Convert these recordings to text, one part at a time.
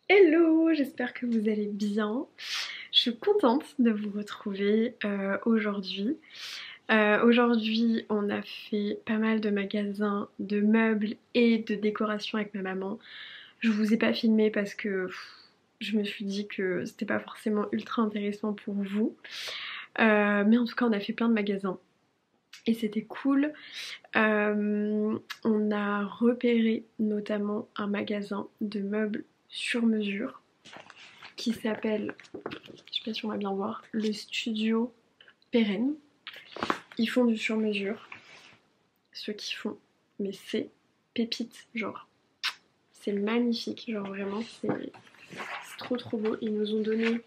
Hello, j'espère que vous allez bien. Je suis contente de vous retrouver aujourd'hui. Aujourd'hui, on a fait pas mal de magasins de meubles et de décoration avec ma maman. Je vous ai pas filmé parce que je me suis dit que c'était pas forcément ultra intéressant pour vous. Mais en tout cas, on a fait plein de magasins et c'était cool. On a repéré notamment un magasin de meubles sur mesure qui s'appelle, je sais pas si on va bien voir, le Studio Pérenne. Ils font du sur mesure, ceux qui font, mais c'est pépite, genre. C'est magnifique, genre vraiment, c'est trop trop beau. Ils nous ont donné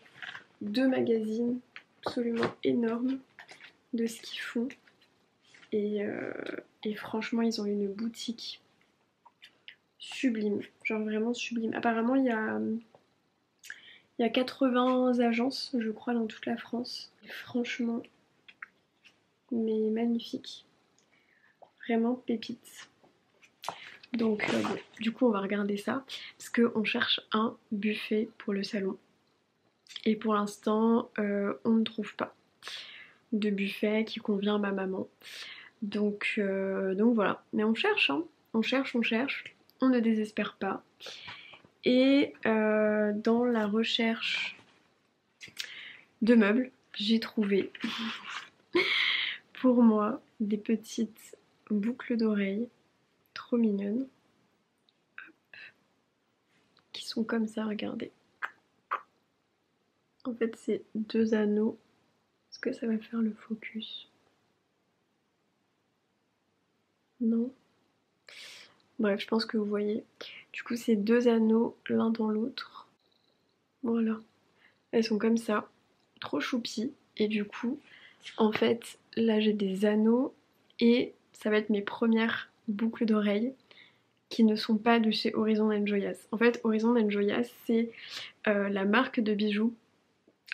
deux magazines absolument énormes de ce qu'ils font. Et franchement, ils ont une boutique sublime, genre vraiment sublime. Apparemment, il y a 80 agences, je crois, dans toute la France. Et franchement, mais magnifique. Vraiment pépite. Donc bon, du coup on va regarder ça parce qu'on cherche un buffet pour le salon. Et pour l'instant on ne trouve pas de buffet qui convient à ma maman. Donc voilà. Mais on cherche, hein. On cherche, on ne désespère pas. Et dans la recherche de meubles, j'ai trouvé pour moi des petites boucles d'oreilles trop mignonnes qui sont comme ça, regardez. En fait, c'est deux anneaux. Est-ce que ça va faire le focus? Non. Bref, je pense que vous voyez. Du coup, c'est deux anneaux l'un dans l'autre. Voilà. Elles sont comme ça. Trop choupi. Et du coup, en fait, là j'ai des anneaux et ça va être mes premières boucles d'oreilles qui ne sont pas de chez Horizon Joyas. En fait, Horizon Joyas, c'est la marque de bijoux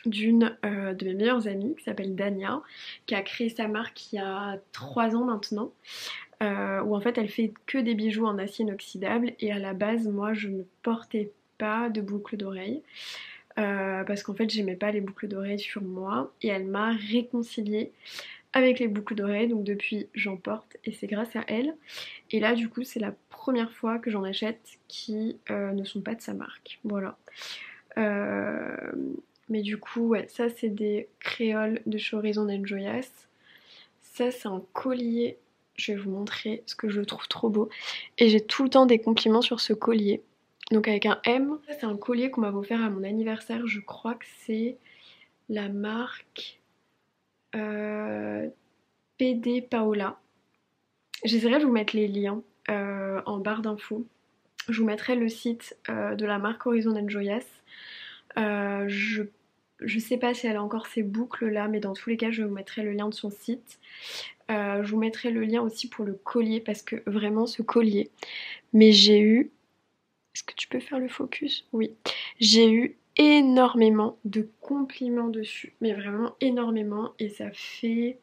d'une de mes meilleures amies qui s'appelle Dania, qui a créé sa marque il y a 3 ans maintenant, où en fait elle fait que des bijoux en acier inoxydable. Et à la base, moi je ne portais pas de boucles d'oreilles parce qu'en fait j'aimais pas les boucles d'oreilles sur moi, et elle m'a réconciliée avec les boucles d'oreilles, donc depuis j'en porte et c'est grâce à elle. Et là du coup c'est la première fois que j'en achète qui ne sont pas de sa marque, voilà. Euh, mais du coup, ouais, ça c'est des créoles de chez Horizon Joyas. Ça c'est un collier. Je vais vous montrer ce que je trouve trop beau. Et j'ai tout le temps des compliments sur ce collier. Donc avec un M. Ça c'est un collier qu'on m'a offert à mon anniversaire. Je crois que c'est la marque PD Paola. J'essaierai de vous mettre les liens en barre d'infos. Je vous mettrai le site de la marque Horizon Joyas. Je sais pas si elle a encore ces boucles là, mais dans tous les cas je vous mettrai le lien de son site. Je vous mettrai le lien aussi pour le collier parce que vraiment ce collier, mais j'ai eu... Est-ce que tu peux faire le focus? Oui. J'ai eu énormément de compliments dessus, mais vraiment énormément, et ça fait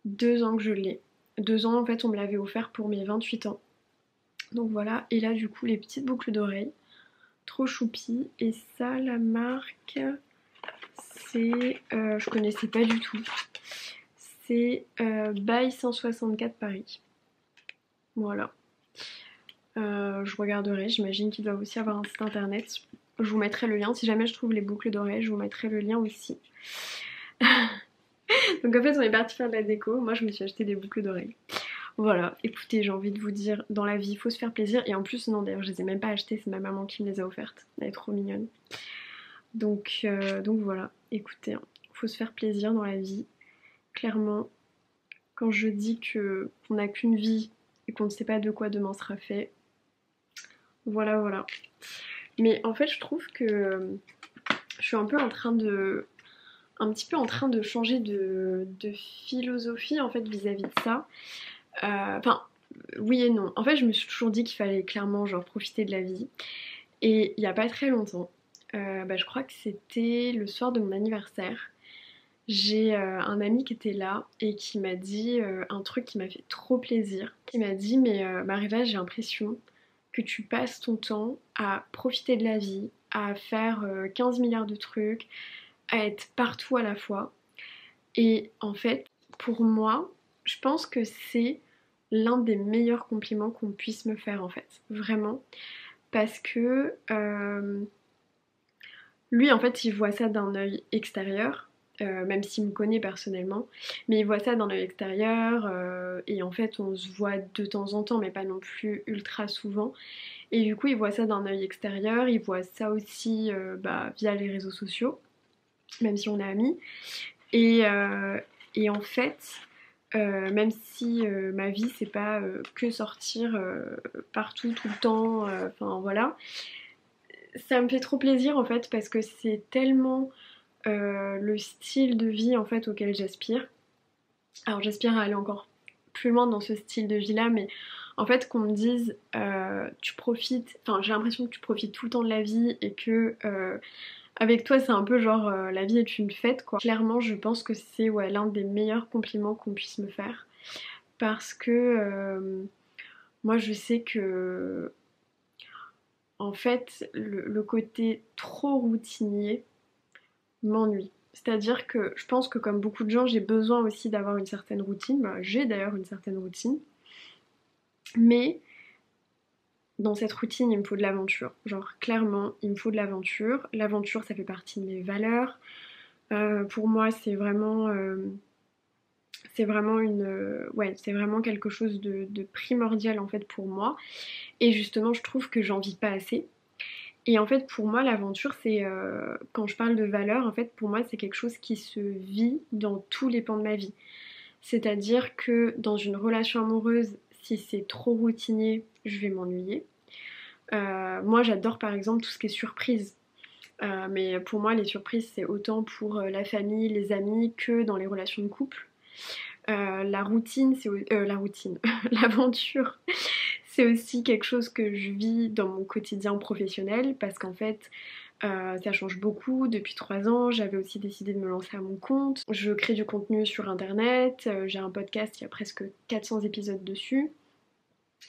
2 ans que je l'ai. 2 ans en fait, on me l'avait offert pour mes 28 ans. Donc voilà, et là du coup les petites boucles d'oreilles, trop choupi. Et ça, la marque, c'est... je connaissais pas du tout. C'est By 164 Paris. Voilà. Je regarderai, j'imagine qu'ils doivent aussi avoir un site internet. Je vous mettrai le lien. Si jamais je trouve les boucles d'oreilles, je vous mettrai le lien aussi. Donc en fait, on est parti faire de la déco. Moi, je me suis acheté des boucles d'oreilles. Voilà, écoutez, j'ai envie de vous dire, dans la vie, il faut se faire plaisir. Et en plus, non, d'ailleurs, je les ai même pas achetées, c'est ma maman qui me les a offertes. Elle est trop mignonne. Donc voilà, écoutez, il faut se faire plaisir dans la vie. Clairement, quand je dis qu'on n'a qu'une vie et qu'on ne sait pas de quoi demain sera fait, voilà, voilà. Mais en fait, je trouve que je suis un peu en train de... un petit peu en train de changer de philosophie en fait vis-à-vis de ça. Enfin, oui et non. En fait, je me suis toujours dit qu'il fallait clairement genre profiter de la vie. Et il y a pas très longtemps, je crois que c'était le soir de mon anniversaire, j'ai un ami qui était là et qui m'a dit un truc qui m'a fait trop plaisir. Il m'a dit mais Mariva, j'ai l'impression que tu passes ton temps à profiter de la vie, à faire 15 milliards de trucs, à être partout à la fois. Et en fait, pour moi, je pense que c'est l'un des meilleurs compliments qu'on puisse me faire en fait, vraiment. Parce que lui en fait il voit ça d'un œil extérieur, même s'il me connaît personnellement, mais il voit ça d'un œil extérieur et en fait on se voit de temps en temps mais pas non plus ultra souvent. Et du coup il voit ça d'un œil extérieur, il voit ça aussi via les réseaux sociaux, même si on est amis. Et, euh, et en fait, même si ma vie c'est pas que sortir partout tout le temps, enfin voilà, ça me fait trop plaisir en fait parce que c'est tellement le style de vie en fait auquel j'aspire. Alors j'aspire à aller encore plus loin dans ce style de vie là, mais en fait qu'on me dise tu profites, enfin j'ai l'impression que tu profites tout le temps de la vie et que avec toi c'est un peu genre la vie est une fête quoi. Clairement je pense que c'est ouais, l'un des meilleurs compliments qu'on puisse me faire parce que moi je sais que en fait le côté trop routinier m'ennuie. C'est-à-dire que je pense que comme beaucoup de gens, j'ai besoin aussi d'avoir une certaine routine. Bah, j'ai d'ailleurs une certaine routine. Mais dans cette routine, il me faut de l'aventure. Genre clairement, il me faut de l'aventure. L'aventure, ça fait partie de mes valeurs. Pour moi, c'est vraiment ouais, c'est vraiment quelque chose de primordial en fait pour moi. Et justement, je trouve que j'en vis pas assez. Et en fait, pour moi, l'aventure, c'est quand je parle de valeur, en fait, pour moi, c'est quelque chose qui se vit dans tous les pans de ma vie. C'est-à-dire que dans une relation amoureuse, si c'est trop routinier, je vais m'ennuyer. Moi, j'adore par exemple tout ce qui est surprise. Mais pour moi, les surprises, c'est autant pour la famille, les amis que dans les relations de couple. La routine, la routine, l'aventure, c'est aussi quelque chose que je vis dans mon quotidien professionnel parce qu'en fait, ça change beaucoup. Depuis 3 ans, j'avais aussi décidé de me lancer à mon compte. Je crée du contenu sur internet, j'ai un podcast, il y a presque 400 épisodes dessus.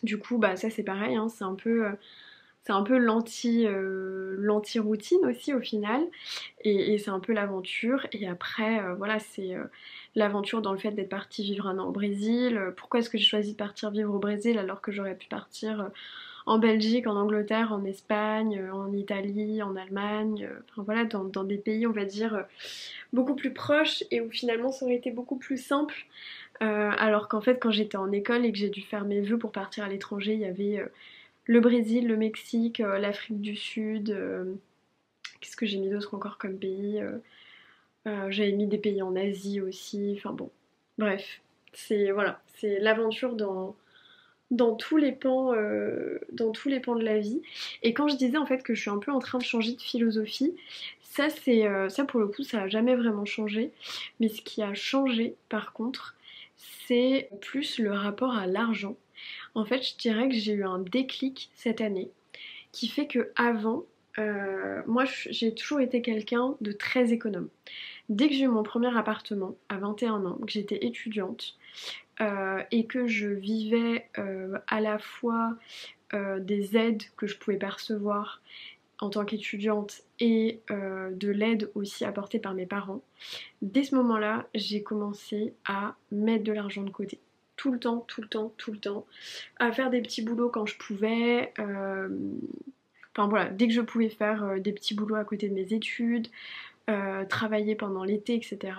Du coup, bah ça c'est pareil, hein, c'est un peu l'anti-routine aussi au final. Et c'est un peu l'aventure. Et après, voilà, c'est l'aventure dans le fait d'être partie vivre un an au Brésil. Pourquoi est-ce que j'ai choisi de partir vivre au Brésil alors que j'aurais pu partir en Belgique, en Angleterre, en Espagne, en Italie, en Allemagne, enfin voilà, dans des pays, on va dire, beaucoup plus proches et où finalement ça aurait été beaucoup plus simple. Alors qu'en fait, quand j'étais en école et que j'ai dû faire mes vœux pour partir à l'étranger, il y avait le Brésil, le Mexique, l'Afrique du Sud. Qu'est-ce que j'ai mis d'autre encore comme pays j'avais mis des pays en Asie aussi. Enfin bon, bref, c'est voilà, c'est l'aventure dans tous les pans, dans tous les pans de la vie. Et quand je disais en fait que je suis un peu en train de changer de philosophie, ça c'est ça pour le coup ça a jamais vraiment changé. Mais ce qui a changé par contre, c'est plus le rapport à l'argent. En fait, je dirais que j'ai eu un déclic cette année qui fait que avant, moi j'ai toujours été quelqu'un de très économe. Dès que j'ai eu mon premier appartement à 21 ans, que j'étais étudiante et que je vivais à la fois des aides que je pouvais percevoir en tant qu'étudiante et de l'aide aussi apportée par mes parents, dès ce moment-là, j'ai commencé à mettre de l'argent de côté. Tout le temps, tout le temps, tout le temps. À faire des petits boulots quand je pouvais. Enfin voilà, dès que je pouvais faire des petits boulots à côté de mes études, travailler pendant l'été, etc.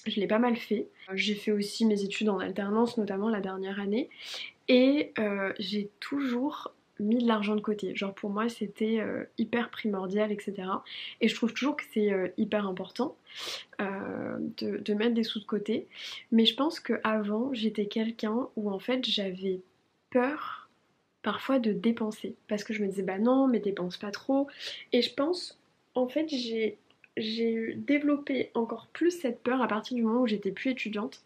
Je l'ai pas mal fait. J'ai fait aussi mes études en alternance, notamment la dernière année. Et j'ai toujours mis de l'argent de côté. Genre pour moi c'était hyper primordial, etc. Et je trouve toujours que c'est hyper important de mettre des sous de côté. Mais je pense qu'avant j'étais quelqu'un où en fait j'avais peur parfois de dépenser. Parce que je me disais bah non mais dépense pas trop. Et je pense en fait j'ai développé encore plus cette peur à partir du moment où j'étais plus étudiante.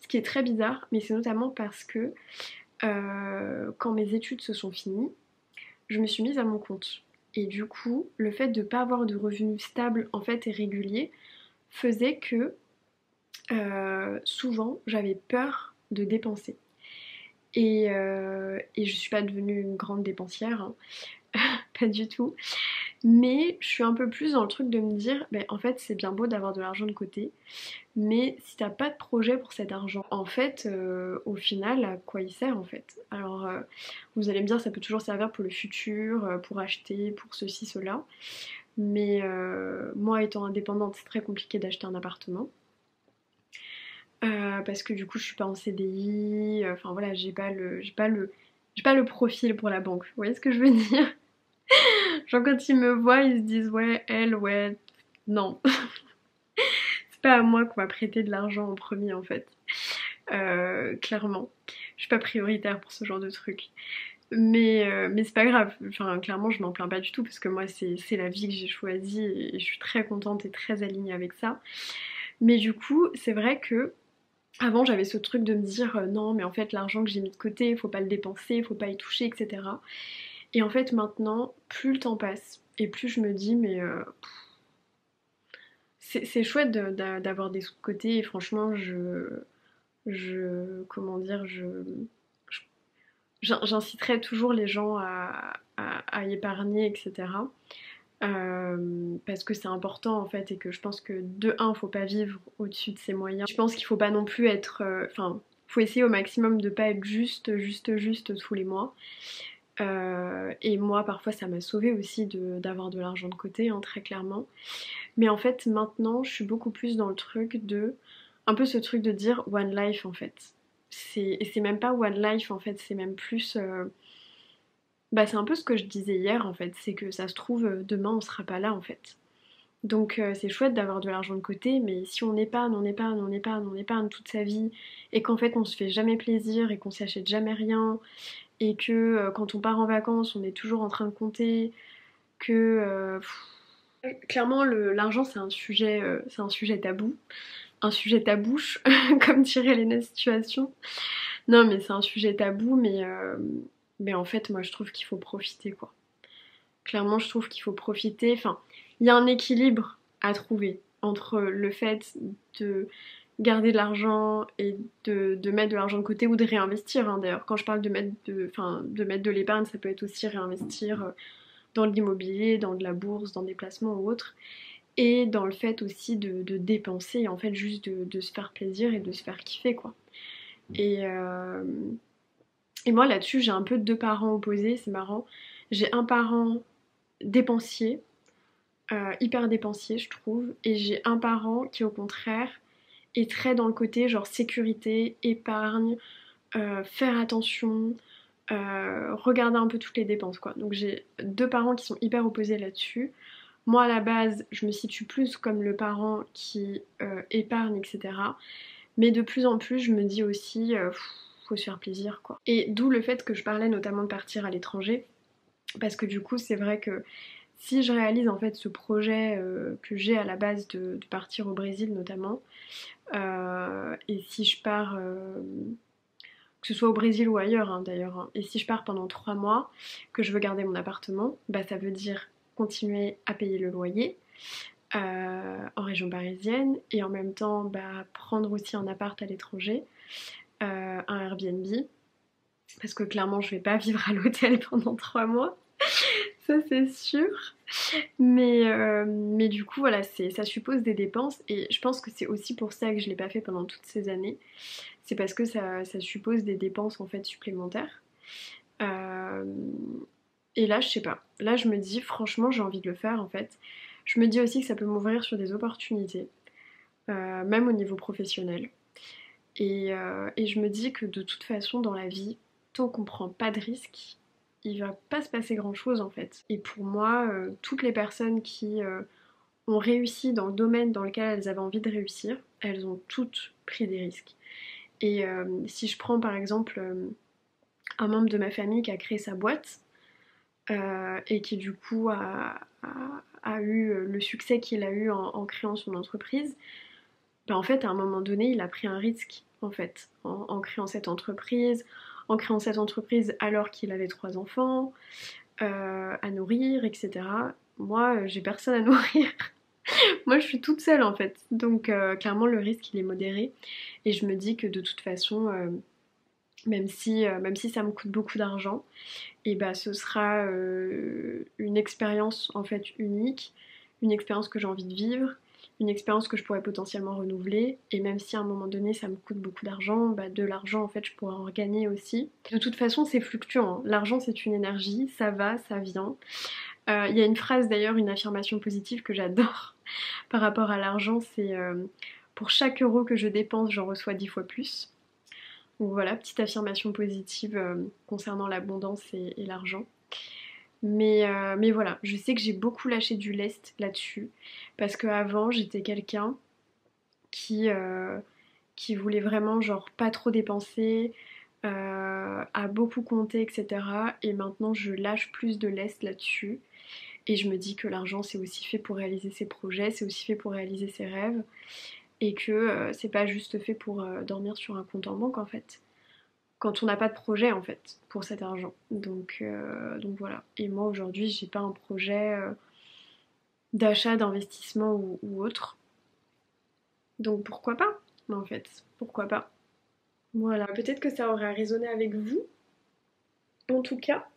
Ce qui est très bizarre, mais c'est notamment parce que quand mes études se sont finies, je me suis mise à mon compte. Et du coup, le fait de ne pas avoir de revenus stables en fait et réguliers faisait que souvent j'avais peur de dépenser. Et je suis pas devenue une grande dépensière, hein. Pas du tout. Mais je suis un peu plus dans le truc de me dire, ben, en fait c'est bien beau d'avoir de l'argent de côté, mais si t'as pas de projet pour cet argent, en fait, au final, à quoi il sert en fait? Alors, vous allez me dire, ça peut toujours servir pour le futur, pour acheter, pour ceci, cela. Mais moi, étant indépendante, c'est très compliqué d'acheter un appartement. Parce que du coup, je suis pas en CDI. Enfin voilà, j'ai pas le profil pour la banque. Vous voyez ce que je veux dire? Genre quand ils me voient, ils se disent ouais, elle, ouais, non. C'est pas à moi qu'on va prêter de l'argent en premier en fait. Clairement. Je suis pas prioritaire pour ce genre de truc. Mais c'est pas grave. Enfin, clairement, je m'en plains pas du tout parce que moi, c'est la vie que j'ai choisie et je suis très contente et très alignée avec ça. Mais du coup, c'est vrai que avant, j'avais ce truc de me dire non, mais en fait, l'argent que j'ai mis de côté, faut pas le dépenser, faut pas y toucher, etc. Et en fait, maintenant, plus le temps passe et plus je me dis, mais c'est chouette d'avoir des sous de côté et franchement, comment dire, j'inciterai toujours les gens à épargner, etc. Parce que c'est important en fait et que je pense que de un, faut pas vivre au-dessus de ses moyens. Je pense qu'il faut pas non plus être, enfin, faut essayer au maximum de pas être juste tous les mois. Et moi, parfois, ça m'a sauvée aussi d'avoir de l'argent de côté, hein, très clairement. Mais en fait, maintenant, je suis beaucoup plus dans le truc de, un peu ce truc de dire one life en fait. Et c'est même pas one life en fait, c'est même plus. Bah, c'est un peu ce que je disais hier en fait, c'est que ça se trouve, demain on sera pas là en fait. Donc c'est chouette d'avoir de l'argent de côté, mais si on épargne, on épargne, on épargne, on épargne toute sa vie, et qu'en fait on se fait jamais plaisir, et qu'on s'achète jamais rien, et que quand on part en vacances, on est toujours en train de compter, que clairement l'argent c'est un sujet tabou, un sujet tabouche, comme dirait Léna Situation. Non mais c'est un sujet tabou, mais en fait moi je trouve qu'il faut profiter quoi. Clairement, je trouve qu'il faut profiter. Enfin, il y a un équilibre à trouver entre le fait de garder de l'argent et de mettre de l'argent de côté ou de réinvestir, hein. D'ailleurs, quand je parle de mettre de l'épargne, ça peut être aussi réinvestir dans l'immobilier, dans de la bourse, dans des placements ou autres. Et dans le fait aussi de dépenser, en fait, juste de se faire plaisir et de se faire kiffer, quoi. Et, euh, et moi, là-dessus, j'ai un peu deux parents opposés, c'est marrant. J'ai un parent dépensier, hyper dépensier je trouve, et j'ai un parent qui au contraire est très dans le côté genre sécurité, épargne, faire attention, regarder un peu toutes les dépenses quoi. Donc j'ai deux parents qui sont hyper opposés là-dessus. Moi à la base je me situe plus comme le parent qui épargne etc. Mais de plus en plus je me dis aussi faut se faire plaisir quoi. Et d'où le fait que je parlais notamment de partir à l'étranger parce que du coup c'est vrai que si je réalise en fait ce projet que j'ai à la base de partir au Brésil notamment, et si je pars, que ce soit au Brésil ou ailleurs hein, d'ailleurs, hein, et si je pars pendant 3 mois, que je veux garder mon appartement, bah ça veut dire continuer à payer le loyer en région parisienne et en même temps bah, prendre aussi un appart à l'étranger, un Airbnb, parce que clairement je vais pas vivre à l'hôtel pendant 3 mois, ça c'est sûr. Mais du coup, voilà, ça suppose des dépenses et je pense que c'est aussi pour ça que je l'ai pas fait pendant toutes ces années. C'est parce que ça suppose des dépenses en fait supplémentaires. Euh, et là, je sais pas. Là, je me dis, franchement, j'ai envie de le faire en fait. Je me dis aussi que ça peut m'ouvrir sur des opportunités, même au niveau professionnel. Et je me dis que de toute façon, dans la vie, tant qu'on prend pas de risques, il va pas se passer grand chose en fait. Et pour moi, toutes les personnes qui ont réussi dans le domaine dans lequel elles avaient envie de réussir, elles ont toutes pris des risques. Et si je prends par exemple un membre de ma famille qui a créé sa boîte et qui du coup a eu le succès qu'il a eu en créant son entreprise, ben en fait à un moment donné il a pris un risque en fait en créant cette entreprise, alors qu'il avait 3 enfants à nourrir, etc. Moi j'ai personne à nourrir. Moi je suis toute seule en fait. Donc clairement le risque il est modéré. Et je me dis que de toute façon même si ça me coûte beaucoup d'argent, et bah ce sera une expérience en fait unique, une expérience que j'ai envie de vivre, une expérience que je pourrais potentiellement renouveler, et même si à un moment donné ça me coûte beaucoup d'argent, bah de l'argent en fait je pourrais en regagner aussi. De toute façon c'est fluctuant, hein. L'argent c'est une énergie, ça va, ça vient. Il y a une phrase d'ailleurs, une affirmation positive que j'adore par rapport à l'argent, c'est pour chaque euro que je dépense, j'en reçois 10 fois plus. Donc voilà, petite affirmation positive concernant l'abondance et l'argent. Mais voilà, je sais que j'ai beaucoup lâché du lest là-dessus, parce qu'avant j'étais quelqu'un qui, euh, qui voulait vraiment genre pas trop dépenser, à beaucoup compter, etc. Et maintenant je lâche plus de lest là-dessus. Et je me dis que l'argent c'est aussi fait pour réaliser ses projets, c'est aussi fait pour réaliser ses rêves. Et que c'est pas juste fait pour dormir sur un compte en banque en fait. Quand on n'a pas de projet en fait pour cet argent. Donc voilà. Et moi aujourd'hui j'ai pas un projet d'achat, d'investissement ou autre. Donc pourquoi pas en fait. Pourquoi pas. Voilà, peut-être que ça aura résonné avec vous. En tout cas,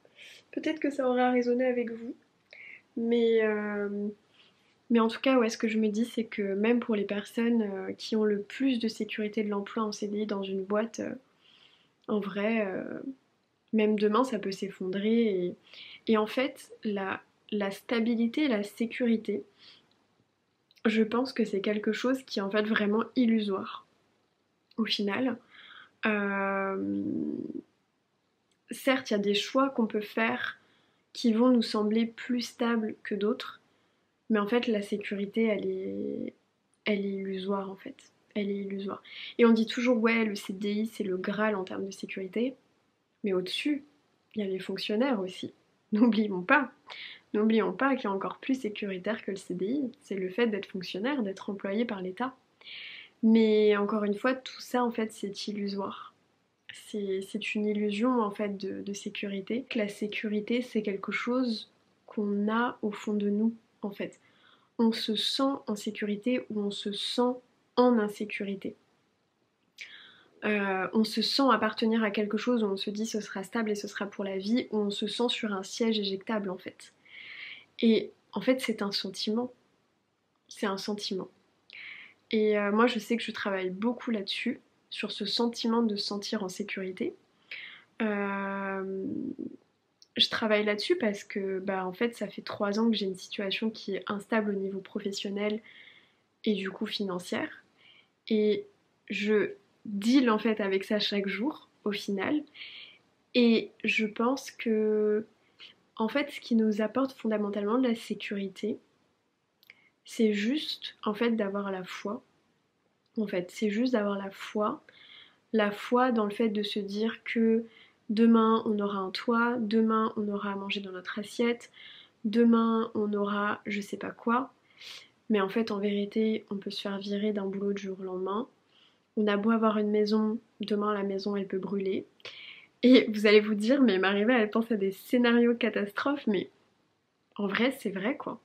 peut-être que ça aura résonné avec vous. Mais, euh, mais en tout cas, ouais, ce que je me dis, c'est que même pour les personnes qui ont le plus de sécurité de l'emploi en CDI dans une boîte, en vrai, même demain, ça peut s'effondrer. Et en fait, la stabilité, la sécurité, je pense que c'est quelque chose qui est en fait vraiment illusoire. Au final, Euh, certes, il y a des choix qu'on peut faire qui vont nous sembler plus stables que d'autres, mais en fait, la sécurité, elle est illusoire en fait. Elle est illusoire. Et on dit toujours, ouais, le CDI, c'est le Graal en termes de sécurité, mais au-dessus, il y a les fonctionnaires aussi. N'oublions pas. N'oublions pas qu'il y a encore plus sécuritaire que le CDI, c'est le fait d'être fonctionnaire, d'être employé par l'État. Mais encore une fois, tout ça en fait c'est illusoire. C'est une illusion en fait de sécurité. La sécurité c'est quelque chose qu'on a au fond de nous en fait. On se sent en sécurité ou on se sent en insécurité. On se sent appartenir à quelque chose où on se dit ce sera stable et ce sera pour la vie, ou on se sent sur un siège éjectable en fait. Et en fait c'est un sentiment. C'est un sentiment. Et moi, je sais que je travaille beaucoup là-dessus, sur ce sentiment de se sentir en sécurité. Euh, je travaille là-dessus parce que, bah, en fait, ça fait 3 ans que j'ai une situation qui est instable au niveau professionnel et du coup financière. Et je deal en fait avec ça chaque jour, au final. Et je pense que, en fait, ce qui nous apporte fondamentalement de la sécurité, c'est juste, en fait, d'avoir la foi. En fait, c'est juste d'avoir la foi dans le fait de se dire que demain on aura un toit, demain on aura à manger dans notre assiette, demain on aura je sais pas quoi. Mais en fait, en vérité, on peut se faire virer d'un boulot du jour au lendemain. On a beau avoir une maison, demain la maison elle peut brûler. Et vous allez vous dire, mais Mariva elle pense à des scénarios catastrophes, mais en vrai c'est vrai quoi.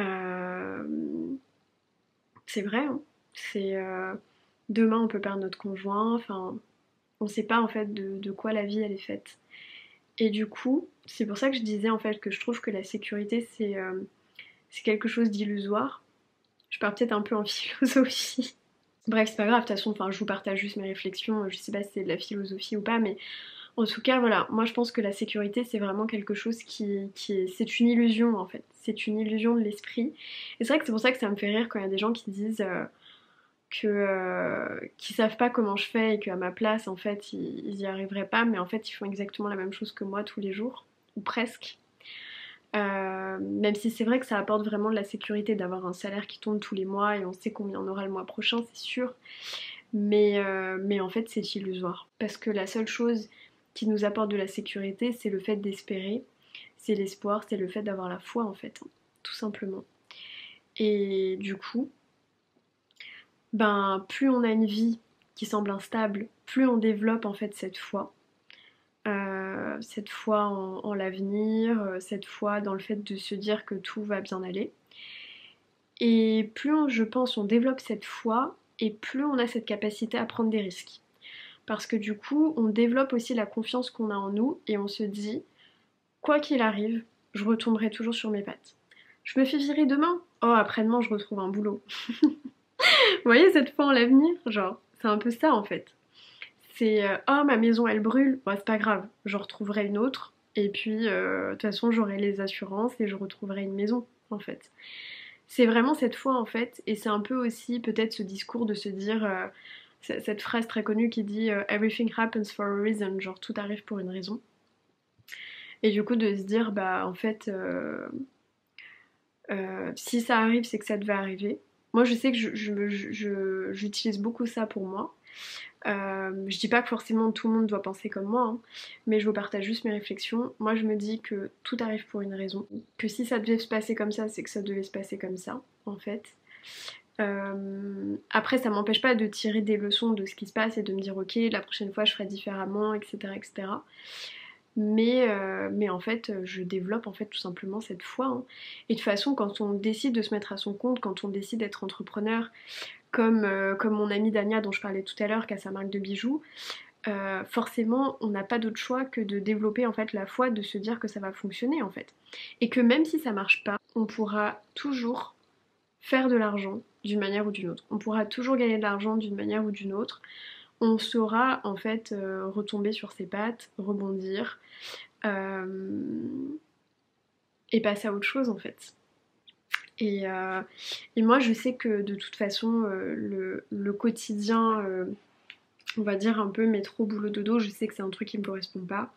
Euh, c'est vrai, hein. C'est demain on peut perdre notre conjoint, enfin on sait pas en fait de quoi la vie elle est faite. Et du coup, c'est pour ça que je disais en fait que je trouve que la sécurité c'est quelque chose d'illusoire. Je pars peut-être un peu en philosophie. Bref, c'est pas grave, de toute façon, enfin, je vous partage juste mes réflexions, je sais pas si c'est de la philosophie ou pas, mais en tout cas, voilà, moi je pense que la sécurité c'est vraiment quelque chose qui est, c'est une illusion en fait, c'est une illusion de l'esprit. Et c'est vrai que c'est pour ça que ça me fait rire quand il y a des gens qui disent qui savent pas comment je fais et qu'à ma place en fait ils y arriveraient pas, mais en fait ils font exactement la même chose que moi tous les jours, ou presque. Même si c'est vrai que ça apporte vraiment de la sécurité d'avoir un salaire qui tombe tous les mois et on sait combien on aura le mois prochain, c'est sûr. Mais en fait c'est illusoire. Parce que la seule chose qui nous apporte de la sécurité, c'est le fait d'espérer, c'est l'espoir, c'est le fait d'avoir la foi en fait, hein, tout simplement. Et du coup, ben plus on a une vie qui semble instable, plus on développe en fait cette foi en l'avenir, cette foi dans le fait de se dire que tout va bien aller. Et plus je pense on développe cette foi, et plus on a cette capacité à prendre des risques. parce que du coup on développe aussi la confiance qu'on a en nous et on se dit quoi qu'il arrive, je retomberai toujours sur mes pattes. Je me fais virer demain, oh après-demain je retrouve un boulot. Vous voyez cette foi en l'avenir, genre c'est un peu ça en fait. C'est oh ma maison elle brûle, bon, c'est pas grave, j'en retrouverai une autre et puis de toute façon j'aurai les assurances et je retrouverai une maison en fait. C'est vraiment cette foi en fait et c'est un peu aussi peut-être ce discours de se dire cette phrase très connue qui dit everything happens for a reason, genre tout arrive pour une raison. Et du coup de se dire bah en fait si ça arrive c'est que ça devait arriver. Moi je sais que j'utilise beaucoup ça pour moi. Je dis pas que forcément tout le monde doit penser comme moi, hein, mais je vous partage juste mes réflexions. Moi je me dis que tout arrive pour une raison, que si ça devait se passer comme ça, c'est que ça devait se passer comme ça, en fait. Après ça m'empêche pas de tirer des leçons de ce qui se passe et de me dire ok la prochaine fois je ferai différemment, etc. etc. Mais en fait je développe en fait tout simplement cette foi, hein. Et de toute façon quand on décide de se mettre à son compte, quand on décide d'être entrepreneur, comme mon amie Dania dont je parlais tout à l'heure qui a sa marque de bijoux, forcément on n'a pas d'autre choix que de développer en fait la foi, de se dire que ça va fonctionner en fait. Et que même si ça marche pas, on pourra toujours faire de l'argent d'une manière ou d'une autre. On pourra toujours gagner de l'argent d'une manière ou d'une autre. On saura en fait retomber sur ses pattes, rebondir et passer à autre chose en fait. Et moi je sais que de toute façon le quotidien, on va dire un peu métro boulot dodo, je sais que c'est un truc qui me correspond pas.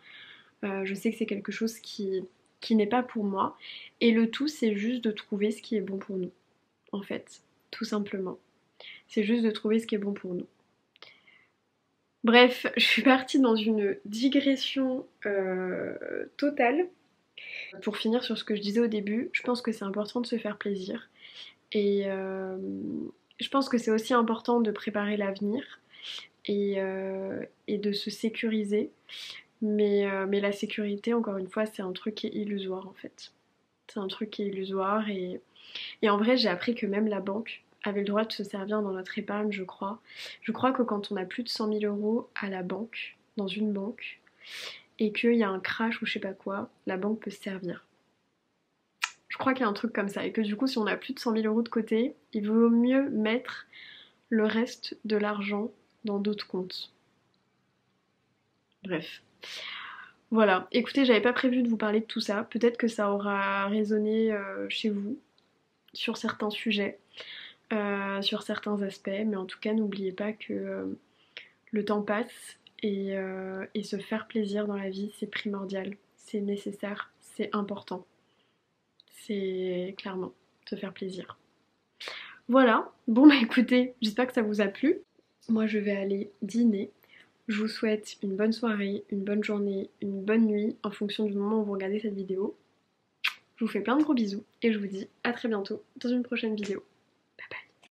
Je sais que c'est quelque chose qui n'est pas pour moi. Et le tout c'est juste de trouver ce qui est bon pour nous. En fait, tout simplement. C'est juste de trouver ce qui est bon pour nous. Bref, je suis partie dans une digression totale. Pour finir sur ce que je disais au début, je pense que c'est important de se faire plaisir. Et je pense que c'est aussi important de préparer l'avenir et de se sécuriser. Mais la sécurité, encore une fois, c'est un truc qui est illusoire en fait. C'est un truc qui est illusoire et en vrai, j'ai appris que même la banque avait le droit de se servir dans notre épargne, je crois. Je crois que quand on a plus de 100 000 euros à la banque, dans une banque, et qu'il y a un crash ou je sais pas quoi, la banque peut se servir. Je crois qu'il y a un truc comme ça. Et que du coup, si on a plus de 100 000 euros de côté, il vaut mieux mettre le reste de l'argent dans d'autres comptes. Bref. Voilà. Écoutez, j'avais pas prévu de vous parler de tout ça. Peut-être que ça aura résonné chez vous sur certains sujets, sur certains aspects. Mais en tout cas, n'oubliez pas que le temps passe et se faire plaisir dans la vie, c'est primordial. C'est nécessaire. C'est important. C'est clairement se faire plaisir. Voilà, bon bah écoutez, j'espère que ça vous a plu. Moi je vais aller dîner. Je vous souhaite une bonne soirée, une bonne journée, une bonne nuit en fonction du moment où vous regardez cette vidéo. Je vous fais plein de gros bisous et je vous dis à très bientôt dans une prochaine vidéo.